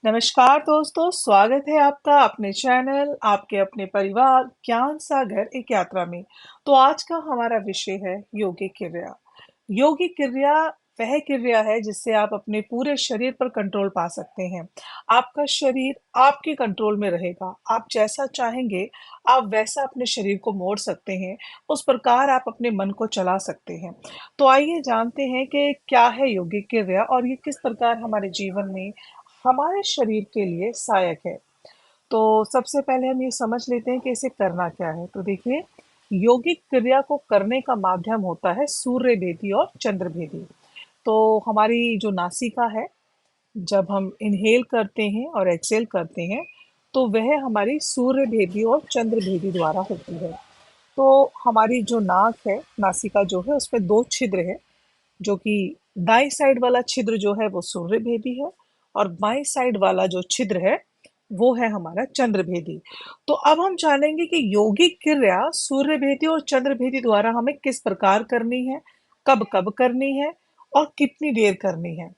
नमस्कार दोस्तों, स्वागत है आपका अपने चैनल आपके अपने परिवार ज्ञान सागर एक यात्रा में। तो आज का हमारा विषय है योगिक क्रिया। योगिक क्रिया वह क्रिया है जिससे आप अपने पूरे शरीर पर कंट्रोल पा सकते हैं। आपका शरीर आपके कंट्रोल में रहेगा। आप जैसा चाहेंगे आप वैसा अपने शरीर को मोड़ सकते हैं। उस प्रकार आप अपने मन को चला सकते हैं। तो आइए जानते हैं कि क्या है योगिक क्रिया और ये किस प्रकार हमारे जीवन में हमारे शरीर के लिए सहायक है। तो सबसे पहले हम ये समझ लेते हैं कि इसे करना क्या है। तो देखिए, योगिक क्रिया को करने का माध्यम होता है सूर्य भेदी और चंद्र भेदी। तो हमारी जो नासिका है, जब हम इनहेल करते हैं और एक्सेल करते हैं तो वह हमारी सूर्य भेदी और चंद्र भेदी द्वारा होती है। तो हमारी जो नाक है, नासिका जो है, उसमें दो छिद्र है, जो कि दाईं साइड वाला छिद्र जो है वो सूर्य भेदी है और बाईं साइड वाला जो छिद्र है वो है हमारा चंद्र भेदी। तो अब हम जानेंगे कि यौगिक क्रिया सूर्य भेदी और चंद्र भेदी द्वारा हमें किस प्रकार करनी है, कब कब करनी है और कितनी देर करनी है।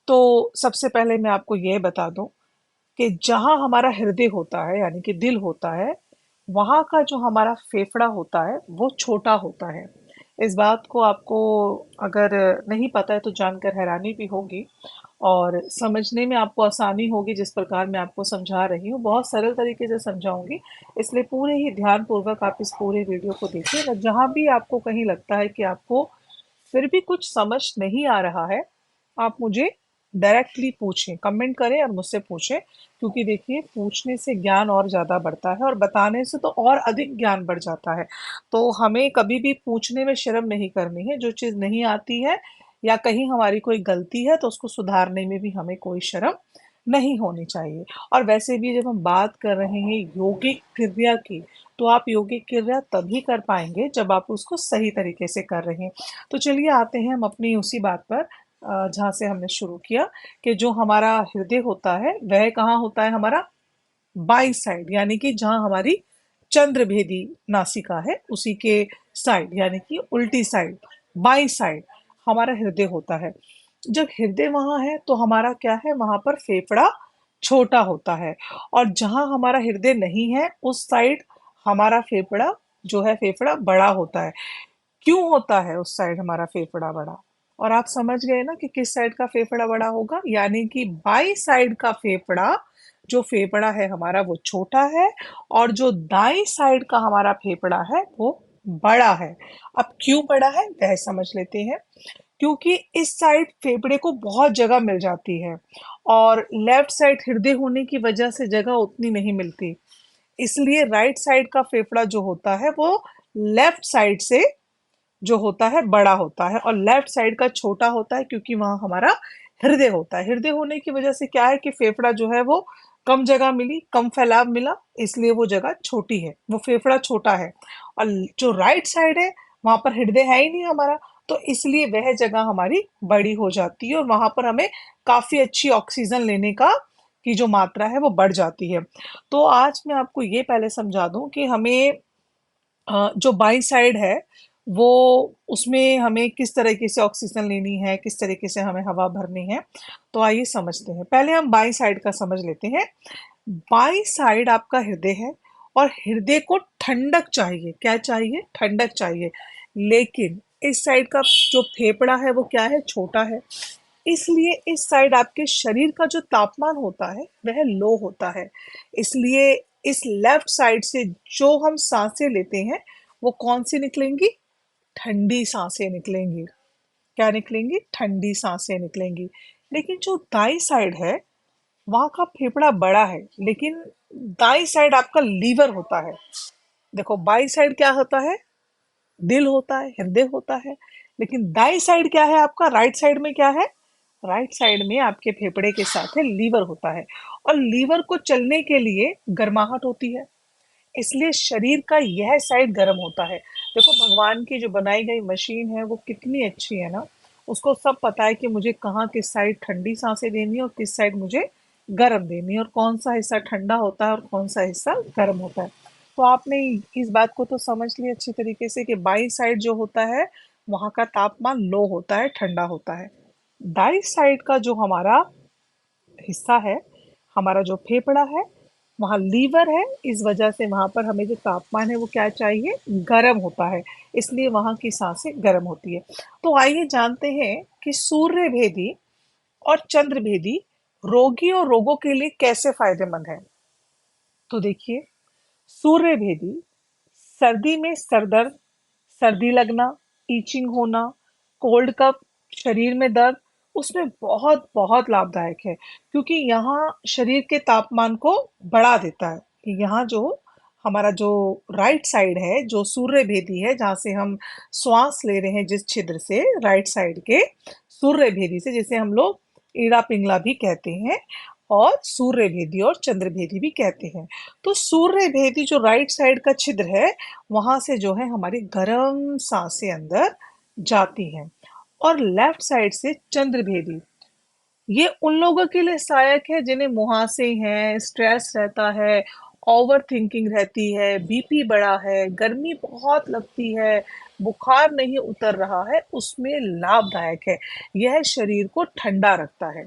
तो सबसे पहले मैं आपको यह बता दूं कि जहां हमारा हृदय होता है यानी कि दिल होता है, वहां का जो हमारा फेफड़ा होता है वो छोटा होता है। इस बात को आपको अगर नहीं पता है तो जानकर हैरानी भी होगी और समझने में आपको आसानी होगी। जिस प्रकार मैं आपको समझा रही हूँ बहुत सरल तरीके से समझाऊंगी, इसलिए पूरे ही ध्यान पूर्वक आप इस पूरे वीडियो को देखिए। और जहाँ भी आपको कहीं लगता है कि आपको फिर भी कुछ समझ नहीं आ रहा है, आप मुझे डायरेक्टली पूछें, कमेंट करें और मुझसे पूछें। क्योंकि देखिए, पूछने से ज्ञान और ज़्यादा बढ़ता है और बताने से तो और अधिक ज्ञान बढ़ जाता है। तो हमें कभी भी पूछने में शर्म नहीं करनी है। जो चीज़ नहीं आती है या कहीं हमारी कोई गलती है तो उसको सुधारने में भी हमें कोई शर्म नहीं होनी चाहिए। और वैसे भी जब हम बात कर रहे हैं योगिक क्रिया की, तो आप योगिक क्रिया तभी कर पाएंगे जब आप उसको सही तरीके से कर रहे हैं। तो चलिए आते हैं हम अपनी उसी बात पर, जहाँ से हमने शुरू किया, कि जो हमारा हृदय होता है वह कहाँ होता है, हमारा बाई साइड, यानी कि जहाँ हमारी चंद्र भेदी नासिका है उसी के साइड, यानी कि उल्टी साइड, बाई साइड हमारा हृदय होता है। जब हृदय वहां है तो हमारा क्या है, वहां पर फेफड़ा छोटा होता है। और जहां हमारा हृदय नहीं है उस साइड हमारा फेफड़ा जो है, फेफड़ा बड़ा होता है। क्यों होता है उस साइड हमारा फेफड़ा बड़ा? और आप समझ गए ना कि किस साइड का फेफड़ा बड़ा होगा, यानी कि बाई साइड का फेफड़ा, जो फेफड़ा है हमारा वो छोटा है और जो दाई साइड का हमारा फेफड़ा है वो बड़ा है। अब क्यों बड़ा है वह समझ लेते हैं। क्योंकि इस साइड फेफड़े को बहुत जगह मिल जाती है और लेफ्ट साइड हृदय होने की वजह से जगह उतनी नहीं मिलती। इसलिए राइट साइड का फेफड़ा जो होता है वो लेफ्ट साइड से जो होता है बड़ा होता है और लेफ्ट साइड का छोटा होता है, क्योंकि वहां हमारा हृदय होता है। हृदय होने की वजह से क्या है कि फेफड़ा जो है वो कम जगह मिली, कम फैलाव मिला, इसलिए वो जगह छोटी है, वो फेफड़ा छोटा है। और जो राइट साइड है वहां पर हृदय है ही नहीं हमारा, तो इसलिए वह जगह हमारी बड़ी हो जाती है और वहां पर हमें काफी अच्छी ऑक्सीजन लेने का की जो मात्रा है वो बढ़ जाती है। तो आज मैं आपको ये पहले समझा दूं कि हमें जो बाई साइड है वो, उसमें हमें किस तरीके से ऑक्सीजन लेनी है, किस तरीके से हमें हवा भरनी है। तो आइए समझते हैं। पहले हम बाई साइड का समझ लेते हैं। बाई साइड आपका हृदय है और हृदय को ठंडक चाहिए। क्या चाहिए? ठंडक चाहिए। लेकिन इस साइड का जो फेफड़ा है वो क्या है, छोटा है। इसलिए इस साइड आपके शरीर का जो तापमान होता है वह लो होता है। इसलिए इस लेफ्ट साइड से जो हम सांसें लेते हैं वो कौन सी निकलेंगी? ठंडी सांसें निकलेंगी। क्या निकलेंगी? ठंडी सांसें निकलेंगी। लेकिन जो दाई साइड है वहां का फेफड़ा बड़ा है, लेकिन दाई साइड आपका लीवर होता है। देखो, बाई साइड क्या होता है? दिल होता है, हृदय होता है। लेकिन दाई साइड क्या है आपका? राइट साइड में क्या है? राइट साइड में आपके फेफड़े के साथ है लीवर होता है। और लीवर को चलने के लिए गर्माहट होती है, इसलिए शरीर का यह साइड गर्म होता है। देखो, भगवान की जो बनाई गई मशीन है वो कितनी अच्छी है ना। उसको सब पता है कि मुझे कहाँ किस साइड ठंडी सांसें देनी है और किस साइड मुझे गर्म देनी है, और कौन सा हिस्सा ठंडा होता है और कौन सा हिस्सा गर्म होता है। तो आपने इस बात को तो समझ लिया अच्छी तरीके से कि बाई साइड जो होता है वहाँ का तापमान लो होता है, ठंडा होता है। दाई साइड का जो हमारा हिस्सा है हमारा जो फेफड़ा है, वहाँ लीवर है, इस वजह से वहाँ पर हमें जो तापमान है वो क्या चाहिए, गर्म होता है, इसलिए वहाँ की सांसें गर्म होती है। तो आइए जानते हैं कि सूर्य भेदी और चंद्र भेदी रोगी और रोगों के लिए कैसे फायदेमंद है। तो देखिए, सूर्य भेदी सर्दी में सर दर्द, सर्दी लगना, ईचिंग होना, कोल्ड कफ, शरीर में दर्द, उसमें बहुत बहुत लाभदायक है, क्योंकि यहाँ शरीर के तापमान को बढ़ा देता है। कि यहाँ जो हमारा जो राइट साइड है, जो सूर्य भेदी है, जहाँ से हम श्वास ले रहे हैं, जिस छिद्र से, राइट साइड के सूर्य भेदी से, जिसे हम लोग ईड़ा पिंगला भी कहते हैं और सूर्य भेदी और चंद्र भेदी भी कहते हैं। तो सूर्य भेदी जो राइट साइड का छिद्र है, वहां से जो है हमारी गर्म सांसें अंदर जाती हैं। और लेफ्ट साइड से चंद्र भेदी, ये उन लोगों के लिए सहायक है जिन्हें मुहासे हैं, स्ट्रेस रहता है, ओवर थिंकिंग रहती है, बीपी बढ़ा है, गर्मी बहुत लगती है, बुखार नहीं उतर रहा है, उसमें लाभदायक है। यह शरीर को ठंडा रखता है।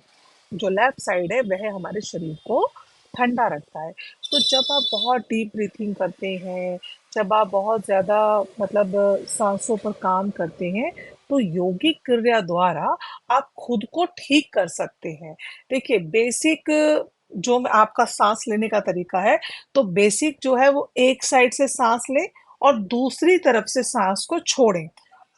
जो लेफ्ट साइड है वह हमारे शरीर को ठंडा रखता है। तो जब आप बहुत डीप ब्रीथिंग करते हैं, जब आप बहुत ज़्यादा मतलब सांसों पर काम करते हैं, तो योगिक क्रिया द्वारा आप खुद को ठीक कर सकते हैं। देखिए, बेसिक जो आपका सांस लेने का तरीका है, तो बेसिक जो है वो एक साइड से सांस लें और दूसरी तरफ से सांस को छोड़ें।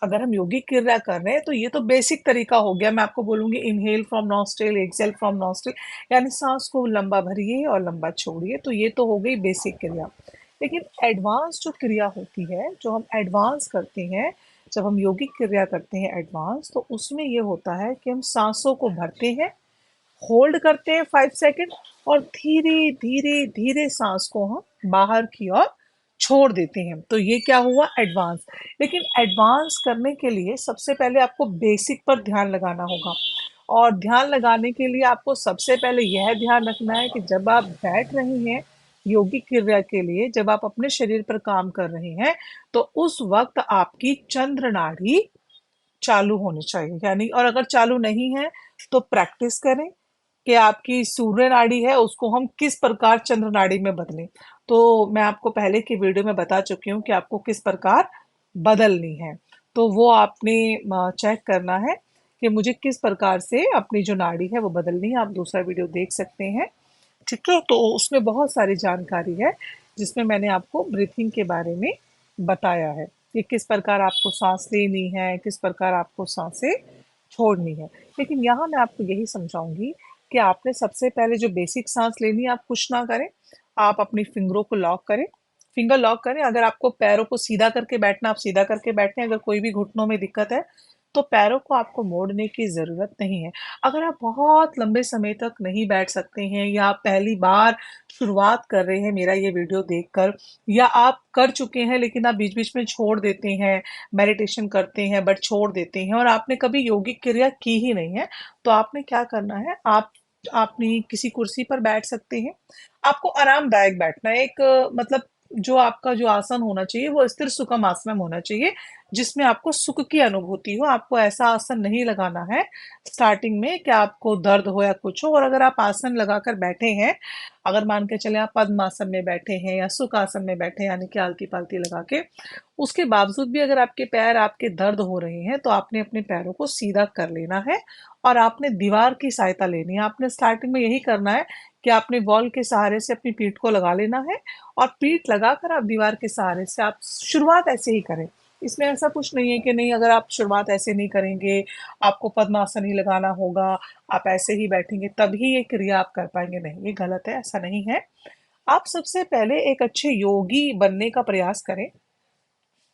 अगर हम योगिक क्रिया कर रहे हैं तो ये तो बेसिक तरीका हो गया। मैं आपको बोलूंगी inhale from nostril, exhale from nostril, यानी सांस को लंबा भरिए और लंबा छोड़िए। तो ये तो हो गई बेसिक क्रिया। लेकिन एडवांस जो क्रिया होती है, जो हम एडवांस करते हैं, जब हम योगिक क्रिया करते हैं एडवांस, तो उसमें ये होता है कि हम सांसों को भरते हैं, होल्ड करते हैं 5 सेकंड, और धीरे धीरे धीरे सांस को हम बाहर की ओर छोड़ देते हैं। तो ये क्या हुआ, एडवांस। लेकिन एडवांस करने के लिए सबसे पहले आपको बेसिक पर ध्यान लगाना होगा। और ध्यान लगाने के लिए आपको सबसे पहले यह ध्यान रखना है कि जब आप बैठ रही हैं योगिक क्रिया के लिए, जब आप अपने शरीर पर काम कर रहे हैं, तो उस वक्त आपकी चंद्र नाड़ी चालू होनी चाहिए। यानी, और अगर चालू नहीं है तो प्रैक्टिस करें कि आपकी सूर्य नाड़ी है उसको हम किस प्रकार चंद्र नाड़ी में बदलें। तो मैं आपको पहले की वीडियो में बता चुकी हूँ कि आपको किस प्रकार बदलनी है। तो वो आपने चेक करना है कि मुझे किस प्रकार से अपनी जो नाड़ी है वो बदलनी है। आप दूसरा वीडियो देख सकते हैं, ठीक है। तो उसमें बहुत सारी जानकारी है, जिसमें मैंने आपको ब्रीथिंग के बारे में बताया है कि किस प्रकार आपको सांस लेनी है, किस प्रकार आपको सांसें छोड़नी है। लेकिन यहाँ मैं आपको यही समझाऊंगी कि आपने सबसे पहले जो बेसिक सांस लेनी है, आप कुछ ना करें, आप अपनी फिंगरों को लॉक करें, फिंगर लॉक करें। अगर आपको पैरों को सीधा करके बैठना, आप सीधा करके बैठें। अगर कोई भी घुटनों में दिक्कत है तो पैरों को आपको मोड़ने की ज़रूरत नहीं है। अगर आप बहुत लंबे समय तक नहीं बैठ सकते हैं, या आप पहली बार शुरुआत कर रहे हैं मेरा ये वीडियो देखकर, या आप कर चुके हैं लेकिन आप बीच बीच में छोड़ देते हैं, मेडिटेशन करते हैं बट छोड़ देते हैं, और आपने कभी योगिक क्रिया की ही नहीं है, तो आपने क्या करना है, आप अपनी किसी कुर्सी पर बैठ सकते हैं। आपको आरामदायक बैठना है, एक मतलब जो आपका जो आसन होना चाहिए वो स्थिर सुखम आसन होना चाहिए, जिसमें आपको सुख की अनुभूति हो। आपको ऐसा आसन नहीं लगाना है स्टार्टिंग में कि आपको दर्द हो या कुछ हो। और अगर आप आसन लगाकर बैठे हैं, अगर मान के चले आप पद्मासन में बैठे हैं या सुख आसन में बैठे हैं, यानी कि आलती पालती लगा के, उसके बावजूद भी अगर आपके पैर आपके दर्द हो रहे हैं, तो आपने अपने पैरों को सीधा कर लेना है और आपने दीवार की सहायता लेनी है। आपने स्टार्टिंग में यही करना है कि आपने वॉल के सहारे से अपनी पीठ को लगा लेना है, और पीठ लगाकर आप दीवार के सहारे से आप शुरुआत ऐसे ही करें। इसमें ऐसा कुछ नहीं है कि नहीं, अगर आप शुरुआत ऐसे नहीं करेंगे, आपको पद्मासन ही लगाना होगा, आप ऐसे ही बैठेंगे तभी ये क्रिया आप कर पाएंगे, नहीं, ये गलत है, ऐसा नहीं है। आप सबसे पहले एक अच्छे योगी बनने का प्रयास करें,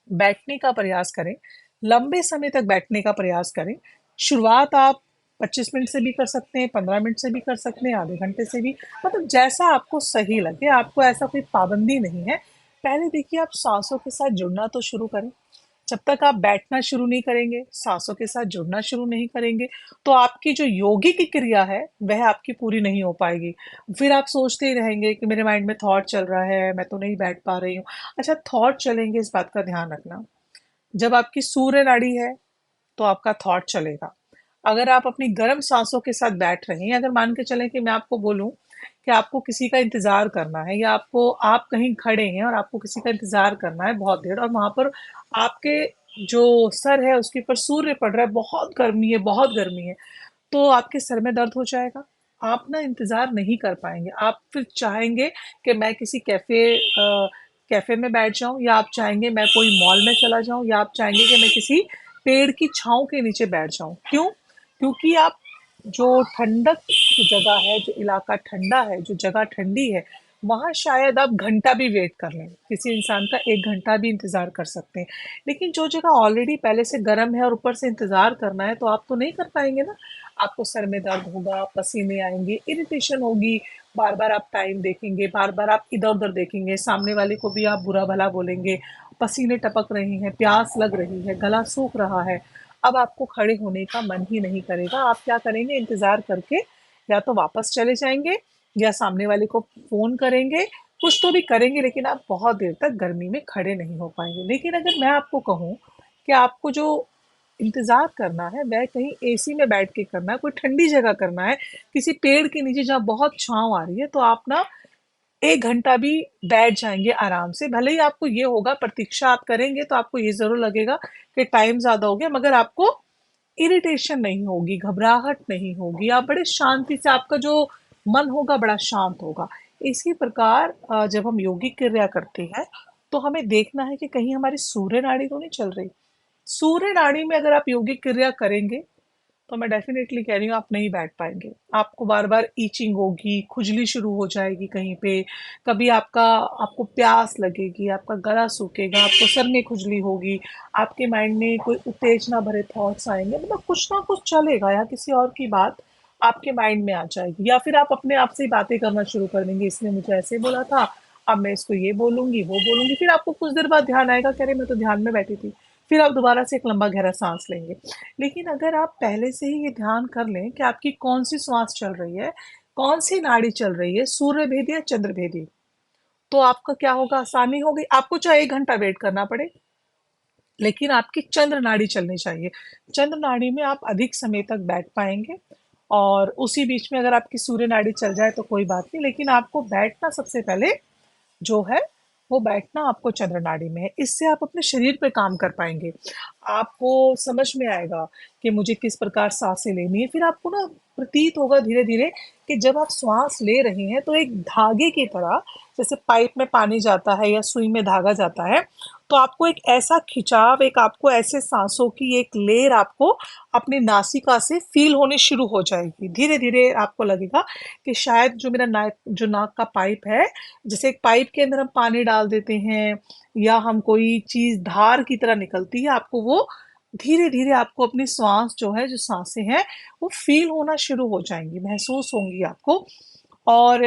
बैठने का प्रयास करें, लंबे समय तक बैठने का प्रयास करें। शुरुआत आप 25 मिनट से भी कर सकते हैं, 15 मिनट से भी कर सकते हैं, आधे घंटे से भी, मतलब जैसा आपको सही लगे। आपको ऐसा कोई पाबंदी नहीं है। पहले देखिए, आप सांसों के साथ जुड़ना तो शुरू करें। जब तक आप बैठना शुरू नहीं करेंगे, सांसों के साथ जुड़ना शुरू नहीं करेंगे, तो आपकी जो योगी की क्रिया है वह आपकी पूरी नहीं हो पाएगी। फिर आप सोचते ही रहेंगे कि मेरे माइंड में थॉट चल रहा है, मैं तो नहीं बैठ पा रही हूँ। अच्छा, थॉट चलेंगे, इस बात का ध्यान रखना। जब आपकी सूर्य नाड़ी है तो आपका थॉट चलेगा। अगर आप अपनी गर्म सांसों के साथ बैठ रहे हैं, अगर मान के चलें कि मैं आपको बोलूं कि आपको किसी का इंतजार करना है, या आपको आप कहीं खड़े हैं और आपको किसी का इंतजार करना है बहुत देर, और वहां पर आपके जो सर है उसके ऊपर सूर्य पड़ रहा है, बहुत गर्मी है, बहुत गर्मी है, तो आपके सर में दर्द हो जाएगा। आप ना इंतजार नहीं कर पाएंगे, आप फिर चाहेंगे कि मैं किसी कैफे में बैठ जाऊं, या आप चाहेंगे मैं कोई मॉल में चला जाऊं, या आप चाहेंगे कि मैं किसी पेड़ की छांव के नीचे बैठ जाऊं। क्यों? क्योंकि आप जो ठंडक की जगह है, जो इलाका ठंडा है, जो जगह ठंडी है, वहां शायद आप घंटा भी वेट कर लें, किसी इंसान का 1 घंटा भी इंतजार कर सकते हैं। लेकिन जो जगह ऑलरेडी पहले से गर्म है और ऊपर से इंतजार करना है, तो आप तो नहीं कर पाएंगे ना। आपको सर में दर्द होगा, पसीने आएंगे, इरिटेशन होगी, बार बार आप टाइम देखेंगे, बार बार आप इधर उधर देखेंगे, सामने वाले को भी आप बुरा भला बोलेंगे, पसीने टपक रहे हैं, प्यास लग रही है, गला सूख रहा है। अब आपको खड़े होने का मन ही नहीं करेगा। आप क्या करेंगे? इंतजार करके या तो वापस चले जाएंगे, या सामने वाले को फोन करेंगे, कुछ तो भी करेंगे, लेकिन आप बहुत देर तक गर्मी में खड़े नहीं हो पाएंगे। लेकिन अगर मैं आपको कहूँ कि आपको जो इंतजार करना है वह कहीं एसी में बैठ के करना है, कोई ठंडी जगह करना है, किसी पेड़ के नीचे जहाँ बहुत छांव आ रही है, तो आप ना 1 घंटा भी बैठ जाएंगे आराम से। भले ही आपको ये होगा, प्रतीक्षा आप करेंगे तो आपको ये जरूर लगेगा कि टाइम ज्यादा हो गया, मगर आपको इरिटेशन नहीं होगी, घबराहट नहीं होगी, आप बड़े शांति से, आपका जो मन होगा बड़ा शांत होगा। इसी प्रकार जब हम योगिक क्रिया करते हैं, तो हमें देखना है कि कहीं हमारी सूर्य नाड़ी तो नहीं चल रही। सूर्य नाड़ी में अगर आप योगिक क्रिया करेंगे, तो मैं डेफिनेटली कह रही हूँ आप नहीं बैठ पाएंगे। आपको बार बार ईचिंग होगी, खुजली शुरू हो जाएगी कहीं पे, कभी आपको प्यास लगेगी, आपका गला सूखेगा, आपको सर में खुजली होगी, आपके माइंड में कोई उत्तेजना भरे थॉट्स आएंगे, मतलब कुछ ना कुछ चलेगा, या किसी और की बात आपके माइंड में आ जाएगी, या फिर आप अपने आप से ही बातें करना शुरू कर देंगे, इसने मुझे ऐसे बोला था, अब मैं इसको ये बोलूंगी, वो बोलूंगी। फिर आपको कुछ देर बाद ध्यान आएगा, कह रहे मैं तो ध्यान में बैठी थी। फिर आप दोबारा से एक लंबा गहरा सांस लेंगे। लेकिन अगर आप पहले से ही ये ध्यान कर लें कि आपकी कौन सी श्वास चल रही है, कौन सी नाड़ी चल रही है, सूर्य भेदी या चंद्र भेदी, तो आपका क्या होगा? आसानी होगी। आपको चाहे 1 घंटा वेट करना पड़े, लेकिन आपकी चंद्र नाड़ी चलनी चाहिए। चंद्र नाड़ी में आप अधिक समय तक बैठ पाएंगे, और उसी बीच में अगर आपकी सूर्य नाड़ी चल जाए तो कोई बात नहीं, लेकिन आपको बैठना सबसे पहले जो है, वो बैठना आपको चंद्र नाड़ी में है। इससे आप अपने शरीर पे काम कर पाएंगे। आपको समझ में आएगा कि मुझे किस प्रकार सांसें लेनी है। फिर आपको ना प्रतीत होगा धीरे धीरे कि जब आप श्वास ले रहे हैं, तो एक धागे की तरह, जैसे पाइप में पानी जाता है या सुई में धागा जाता है, तो आपको एक ऐसा खिंचाव, एक आपको ऐसे सांसों की एक लेयर आपको अपनी नासिका से फील होनी शुरू हो जाएगी। धीरे धीरे आपको लगेगा कि शायद जो नाक का पाइप है, जैसे एक पाइप के अंदर हम पानी डाल देते हैं, या हम कोई चीज धार की तरह निकलती है, आपको वो धीरे धीरे आपको अपनी श्वास जो है, जो सांसें हैं, वो फील होना शुरू हो जाएंगी, महसूस होंगी आपको। और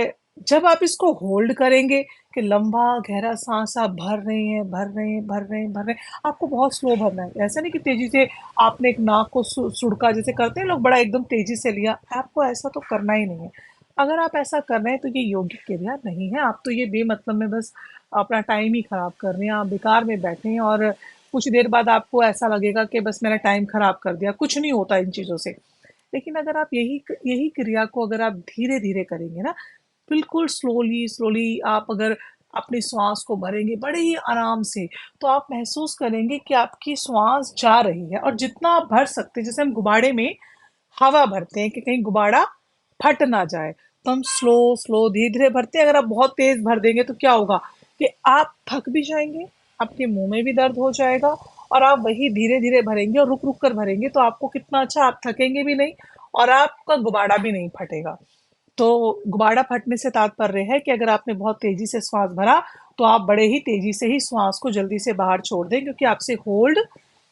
जब आप इसको होल्ड करेंगे कि लंबा गहरा सांस आप भर रहे हैं, भर रहे हैं, भर रहे हैं, भर रहे हैं, आपको बहुत स्लो भरना है। ऐसा नहीं कि तेजी से आपने एक नाक को सुड़का जैसे करते हैं लोग, बड़ा एकदम तेजी से लिया, आपको ऐसा तो करना ही नहीं है। अगर आप ऐसा कर रहे हैं तो ये योगिक क्रिया नहीं है, आप तो ये बेमतलब में बस अपना टाइम ही खराब कर रहे हैं, आप बेकार में बैठे हैं, और कुछ देर बाद आपको ऐसा लगेगा कि बस मैंने टाइम खराब कर दिया, कुछ नहीं होता इन चीज़ों से। लेकिन अगर आप यही यही क्रिया को अगर आप धीरे धीरे करेंगे ना, बिल्कुल स्लोली स्लोली आप अगर अपनी श्वास को भरेंगे बड़े ही आराम से, तो आप महसूस करेंगे कि आपकी श्वास जा रही है, और जितना आप भर सकते हैं, जैसे हम गुब्बारे में हवा भरते हैं कि कहीं गुब्बारा फट ना जाए, तो हम स्लो स्लो धीरे धीरे भरते हैं। अगर आप बहुत तेज भर देंगे तो क्या होगा कि आप थक भी जाएंगे, आपके मुंह में भी दर्द हो जाएगा, और आप वही धीरे धीरे भरेंगे और रुक रुक कर भरेंगे, तो आपको कितना अच्छा, आप थकेंगे भी नहीं, और आपका गुब्बारा भी नहीं फटेगा। तो गुब्बारा फटने से तात्पर्य है कि अगर आपने बहुत तेजी से श्वास भरा, तो आप बड़े ही तेजी से ही श्वास को जल्दी से बाहर छोड़ दें, क्योंकि आपसे होल्ड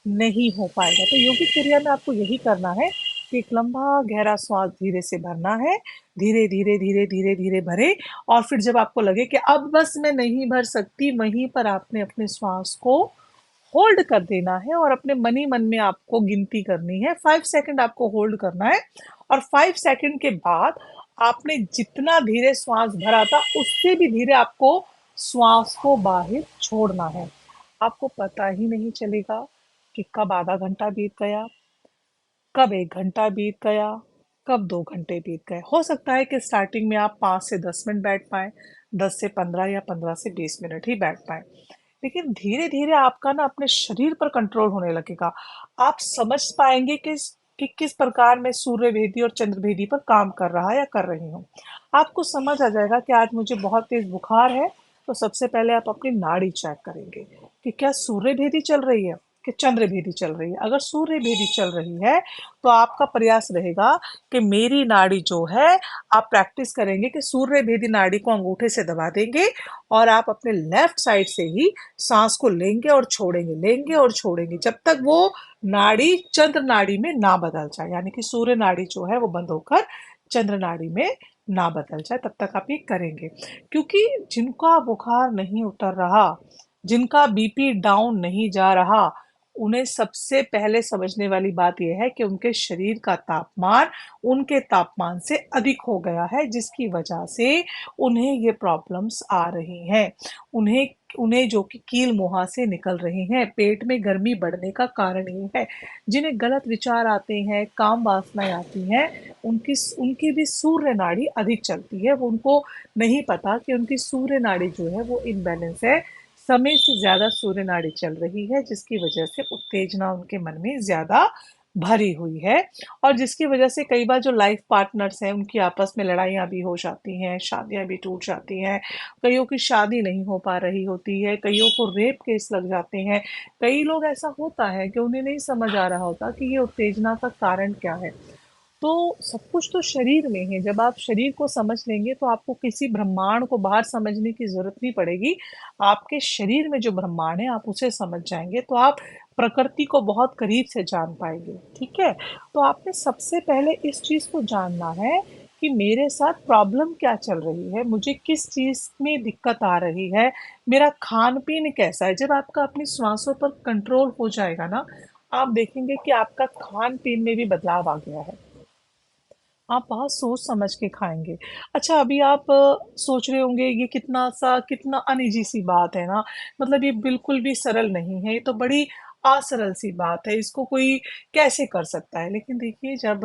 नहीं हो पाएगा। तो योगिक क्रिया में आपको यही करना है कि एक लंबा गहरा श्वास धीरे से भरना है, धीरे धीरे धीरे धीरे धीरे भरे, और फिर जब आपको लगे कि अब बस मैं नहीं भर सकती, वहीं पर आपने अपने श्वास को होल्ड कर देना है, और अपने मन ही मन में आपको गिनती करनी है, 5 सेकंड आपको होल्ड करना है। और 5 सेकंड के बाद आपने जितना धीरे श्वास भरा था, उससे भी धीरे आपको श्वास को बाहर छोड़ना है। आपको पता ही नहीं चलेगा कि कब आधा घंटा बीत गया, कब 1 घंटा बीत गया, कब 2 घंटे बीत गए। हो सकता है कि स्टार्टिंग में आप 5 से 10 मिनट बैठ पाए, 10 से 15 या 15 से 20 मिनट ही बैठ पाए, लेकिन धीरे धीरे आपका ना अपने शरीर पर कंट्रोल होने लगेगा। आप समझ पाएंगे कि किस प्रकार मैं सूर्य भेदी और चंद्र भेदी पर काम कर रहा या कर रही हूँ। आपको समझ आ जाएगा कि आज मुझे बहुत तेज बुखार है, तो सबसे पहले आप अपनी नाड़ी चेक करेंगे कि क्या सूर्य भेदी चल रही है कि चंद्र भेदी चल रही है। अगर सूर्य भेदी चल रही है तो आपका प्रयास रहेगा कि मेरी नाड़ी जो है, आप प्रैक्टिस करेंगे कि सूर्य भेदी नाड़ी को अंगूठे से दबा देंगे और आप अपने लेफ्ट साइड से ही सांस को लेंगे और छोड़ेंगे जब तक वो नाड़ी चंद्र नाड़ी में ना बदल जाए, यानी कि सूर्य नाड़ी जो है वो बंद होकर चंद्र नाड़ी में ना बदल जाए, तब तक आप ये करेंगे। क्योंकि जिनका बुखार नहीं उतर रहा, जिनका बीपी डाउन नहीं जा रहा, उन्हें सबसे पहले समझने वाली बात यह है कि उनके शरीर का तापमान उनके तापमान से अधिक हो गया है, जिसकी वजह से उन्हें ये प्रॉब्लम्स आ रही हैं। उन्हें उन्हें जो कि कील मुहासे निकल रही हैं, पेट में गर्मी बढ़ने का कारण ये है। जिन्हें गलत विचार आते हैं, काम वासनाएं आती हैं, उनकी उनकी भी सूर्य नाड़ी अधिक चलती है। वो उनको नहीं पता कि उनकी सूर्य नाड़ी जो है वो इनबैलेंस है, समय से ज्यादा सूर्य नाड़ी चल रही है, जिसकी वजह से उत्तेजना उनके मन में ज्यादा भरी हुई है। और जिसकी वजह से कई बार जो लाइफ पार्टनर्स हैं उनकी आपस में लड़ाइयाँ भी हो जाती हैं, शादियाँ भी टूट जाती हैं, कईयों की शादी नहीं हो पा रही होती है, कईयों को रेप केस लग जाते हैं। कई लोग ऐसा होता है कि उन्हें नहीं समझ आ रहा होता कि ये उत्तेजना का कारण क्या है। तो सब कुछ तो शरीर में है। जब आप शरीर को समझ लेंगे तो आपको किसी ब्रह्मांड को बाहर समझने की जरूरत नहीं पड़ेगी। आपके शरीर में जो ब्रह्मांड है आप उसे समझ जाएंगे तो आप प्रकृति को बहुत करीब से जान पाएंगे। ठीक है, तो आपने सबसे पहले इस चीज को जानना है कि मेरे साथ प्रॉब्लम क्या चल रही है, मुझे किस चीज में दिक्कत आ रही है, मेरा खान पीन कैसा है। जब आपका अपनी सांसों पर कंट्रोल हो जाएगा ना, आप देखेंगे कि आपका खान पीन में भी बदलाव आ गया है। आप बहुत सोच समझ के खाएंगे। अच्छा, अभी आप सोच रहे होंगे ये कितना अनिजी सी बात है ना, मतलब ये बिल्कुल भी सरल नहीं है, ये तो बड़ी असरल सी बात है, इसको कोई कैसे कर सकता है। लेकिन देखिए, जब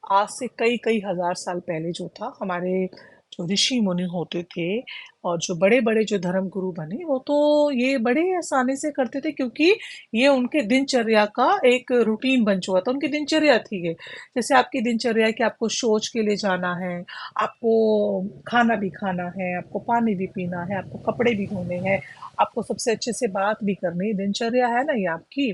आज से कई कई हजार साल पहले जो था, हमारे जो ऋषि मुनि होते थे और जो बड़े बड़े जो धर्म गुरु बने, वो तो ये बड़े आसानी से करते थे, क्योंकि ये उनके दिनचर्या का एक रूटीन बन चुका था, उनकी दिनचर्या थी ये। जैसे आपकी दिनचर्या है कि आपको शौच के लिए जाना है, आपको खाना भी खाना है, आपको पानी भी पीना है, आपको कपड़े भी धोने हैं, आपको सबसे अच्छे से बात भी करनी है, दिनचर्या है ना ये आपकी।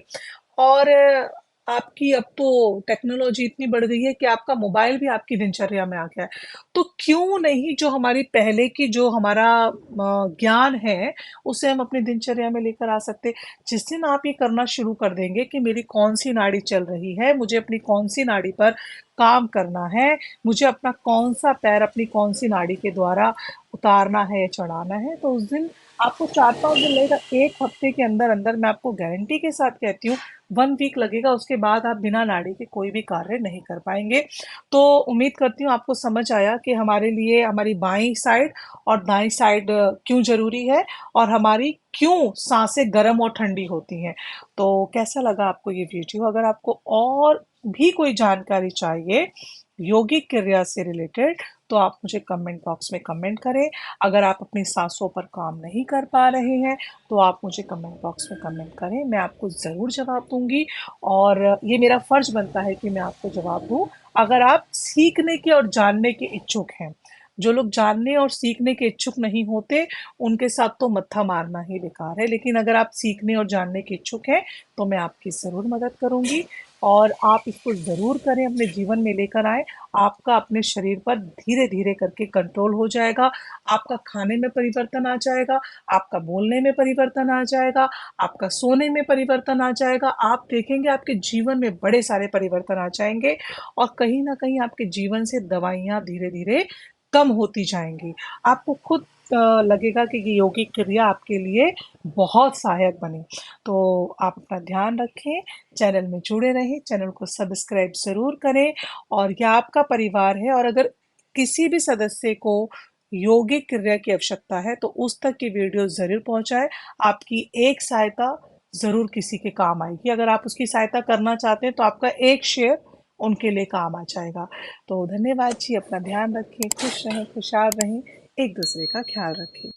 और आपकी अब तो टेक्नोलॉजी इतनी बढ़ गई है कि आपका मोबाइल भी आपकी दिनचर्या में आ गया है। तो क्यों नहीं जो हमारी पहले की जो हमारा ज्ञान है, उसे हम अपनी दिनचर्या में लेकर आ सकते। जिस दिन आप ये करना शुरू कर देंगे कि मेरी कौन सी नाड़ी चल रही है, मुझे अपनी कौन सी नाड़ी पर काम करना है, मुझे अपना कौन सा पैर अपनी कौन सी नाड़ी के द्वारा उतारना है या चढ़ाना है, तो उस दिन आपको 4-5 दिन लगेगा। 1 हफ्ते के अंदर अंदर, मैं आपको गारंटी के साथ कहती हूँ, 1 वीक लगेगा, उसके बाद आप बिना नाड़ी के कोई भी कार्य नहीं कर पाएंगे। तो उम्मीद करती हूँ आपको समझ आया कि हमारे लिए हमारी बाईं साइड और दाईं साइड क्यों जरूरी है, और हमारी क्यों सांसें गर्म और ठंडी होती हैं। तो कैसा लगा आपको ये वीडियो? अगर आपको और भी कोई जानकारी चाहिए यौगिक क्रिया से रिलेटेड, तो आप मुझे कमेंट बॉक्स में कमेंट करें। अगर आप अपनी सांसों पर काम नहीं कर पा रहे हैं तो आप मुझे कमेंट बॉक्स में कमेंट करें, मैं आपको ज़रूर जवाब दूंगी। और ये मेरा फर्ज बनता है कि मैं आपको जवाब दूं, अगर आप सीखने के और जानने के इच्छुक हैं। जो लोग जानने और सीखने के इच्छुक नहीं होते, उनके साथ तो मत्था मारना ही बेकार है। लेकिन अगर आप सीखने और जानने के इच्छुक हैं तो मैं आपकी ज़रूर मदद करूंगी, और आप इसको ज़रूर करें, अपने जीवन में लेकर आएं। आपका अपने शरीर पर धीरे धीरे करके कंट्रोल हो जाएगा, आपका खाने में परिवर्तन आ जाएगा, आपका बोलने में परिवर्तन आ जाएगा, आपका सोने में परिवर्तन आ जाएगा। आप देखेंगे आपके जीवन में बड़े सारे परिवर्तन आ जाएंगे, और कहीं ना कहीं आपके जीवन से दवाइयाँ धीरे धीरे कम होती जाएंगी। आपको खुद लगेगा कि ये यौगिक क्रिया आपके लिए बहुत सहायक बनी। तो आप अपना ध्यान रखें, चैनल में जुड़े रहें, चैनल को सब्सक्राइब ज़रूर करें। और यह आपका परिवार है, और अगर किसी भी सदस्य को यौगिक क्रिया की आवश्यकता है तो उस तक की वीडियो ज़रूर पहुंचाएं। आपकी एक सहायता ज़रूर किसी के काम आएगी। अगर आप उसकी सहायता करना चाहते हैं तो आपका एक शेयर उनके लिए काम आ जाएगा। तो धन्यवाद जी, अपना ध्यान रखें, खुश रहें, खुशहाल रहें, एक दूसरे का ख्याल रखें।